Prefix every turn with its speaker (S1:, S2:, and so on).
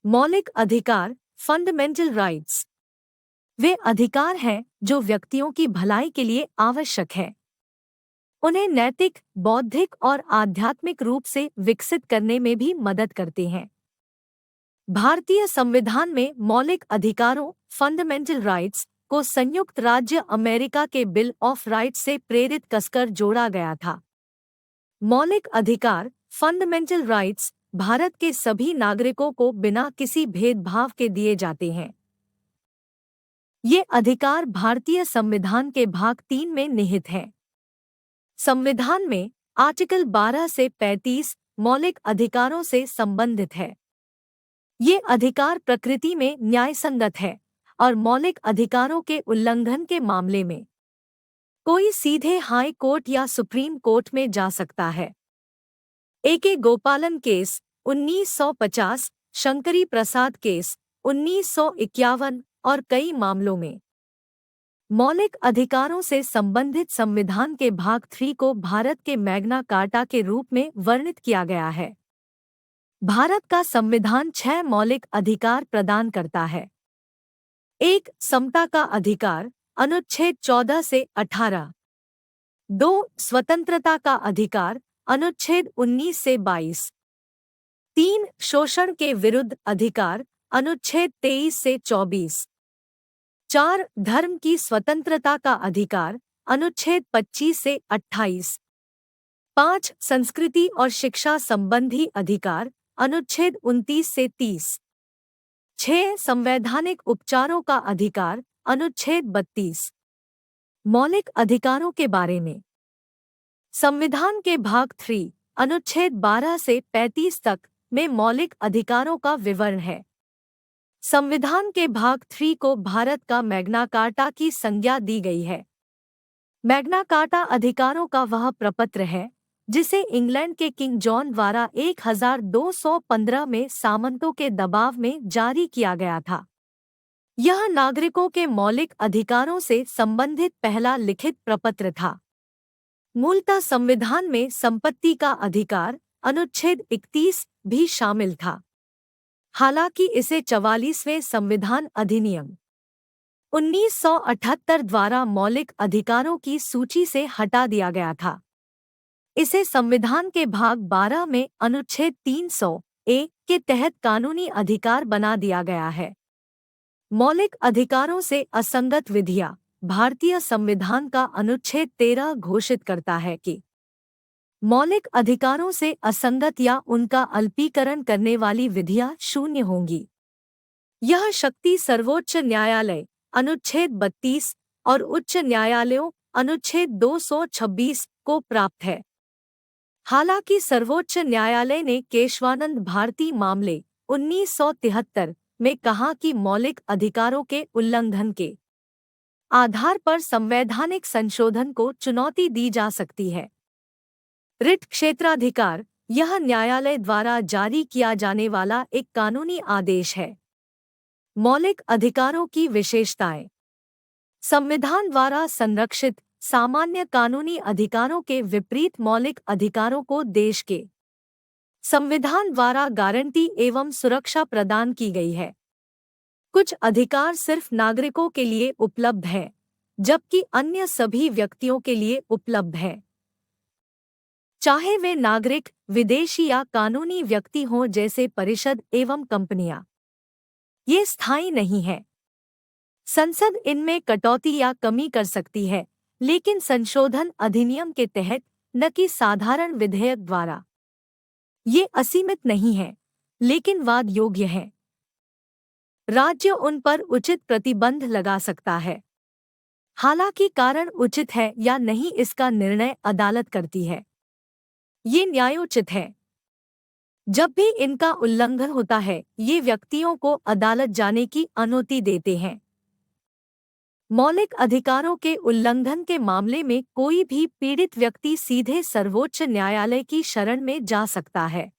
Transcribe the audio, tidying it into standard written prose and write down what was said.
S1: मौलिक अधिकार, fundamental rights, वे अधिकार हैं जो व्यक्तियों की भलाई के लिए आवश्यक है। उन्हें नैतिक, बौद्धिक और आध्यात्मिक रूप से विकसित करने में भी मदद करते हैं। भारतीय संविधान में मौलिक अधिकारों, फंडामेंटल राइट्स, को संयुक्त राज्य अमेरिका के बिल ऑफ राइट्स से प्रेरित कसकर जोड़ा गया था। मौलिक अधिकार, फंडामेंटल राइट्स, भारत के सभी नागरिकों को बिना किसी भेदभाव के दिए जाते हैं। ये अधिकार भारतीय संविधान के भाग 3 में निहित हैं। संविधान में आर्टिकल 12 से 35 मौलिक अधिकारों से संबंधित है। ये अधिकार प्रकृति में न्यायसंगत है और मौलिक अधिकारों के उल्लंघन के मामले में कोई सीधे हाई कोर्ट या सुप्रीम कोर्ट में जा सकता है। ए.के. गोपालन केस 1950, शंकरी प्रसाद केस 1951 और कई मामलों में मौलिक अधिकारों से संबंधित संविधान के भाग 3 को भारत के मैग्ना कार्टा के रूप में वर्णित किया गया है। भारत का संविधान 6 मौलिक अधिकार प्रदान करता है। 1. समता का अधिकार, अनुच्छेद 14 से 18। 2. स्वतंत्रता का अधिकार, अनुच्छेद 19 से 22। 3. शोषण के विरुद्ध अधिकार, अनुच्छेद 23 से 24। 4. धर्म की स्वतंत्रता का अधिकार, अनुच्छेद 25 से 28। 5. संस्कृति और शिक्षा संबंधी अधिकार, अनुच्छेद 29 से 30। 6. संवैधानिक उपचारों का अधिकार, अनुच्छेद 32। मौलिक अधिकारों के बारे में संविधान के भाग 3, अनुच्छेद 12 से 35 तक में मौलिक अधिकारों का विवरण है। संविधान के भाग 3 को भारत का मैग्ना कार्टा की संज्ञा दी गई है। मैग्ना कार्टा अधिकारों का वह प्रपत्र है जिसे इंग्लैंड के किंग जॉन द्वारा 1215 में सामंतों के दबाव में जारी किया गया था। यह नागरिकों के मौलिक अधिकारों से संबंधित पहला लिखित प्रपत्र था। मूलतः संविधान में संपत्ति का अधिकार, अनुच्छेद 31, भी शामिल था। हालांकि इसे 44वें संविधान अधिनियम 1978 द्वारा मौलिक अधिकारों की सूची से हटा दिया गया था। इसे संविधान के भाग 12 में अनुच्छेद 300 ए के तहत कानूनी अधिकार बना दिया गया है। मौलिक अधिकारों से असंगत विधियां, भारतीय संविधान का अनुच्छेद 13 घोषित करता है कि मौलिक अधिकारों से असंगत या उनका अल्पीकरण करने वाली विधियां शून्य होंगी। यह शक्ति सर्वोच्च न्यायालय, अनुच्छेद 32, और उच्च न्यायालयों, अनुच्छेद 226, को प्राप्त है। हालांकि सर्वोच्च न्यायालय ने केशवानंद भारती मामले 1973 में कहा कि मौलिक अधिकारों के उल्लंघन के आधार पर संवैधानिक संशोधन को चुनौती दी जा सकती है। रिट क्षेत्राधिकार, यह न्यायालय द्वारा जारी किया जाने वाला एक कानूनी आदेश है। मौलिक अधिकारों की विशेषताएं संविधान द्वारा संरक्षित सामान्य कानूनी अधिकारों के विपरीत मौलिक अधिकारों को देश के संविधान द्वारा गारंटी एवं सुरक्षा प्रदान की गई है। कुछ अधिकार सिर्फ नागरिकों के लिए उपलब्ध हैं, जबकि अन्य सभी व्यक्तियों के लिए उपलब्ध हैं, चाहे वे नागरिक, विदेशी या कानूनी व्यक्ति हों, जैसे परिषद एवं कंपनियां। ये स्थायी नहीं है। संसद इनमें कटौती या कमी कर सकती है, लेकिन संशोधन अधिनियम के तहत, न कि साधारण विधेयक द्वारा। ये असीमित नहीं है, लेकिन वाद योग्य है। राज्य उन पर उचित प्रतिबंध लगा सकता है। हालांकि कारण उचित है या नहीं इसका निर्णय अदालत करती है। ये न्यायोचित है। जब भी इनका उल्लंघन होता है, ये व्यक्तियों को अदालत जाने की अनुमति देते हैं। मौलिक अधिकारों के उल्लंघन के मामले में कोई भी पीड़ित व्यक्ति सीधे सर्वोच्च न्यायालय की शरण में जा सकता है।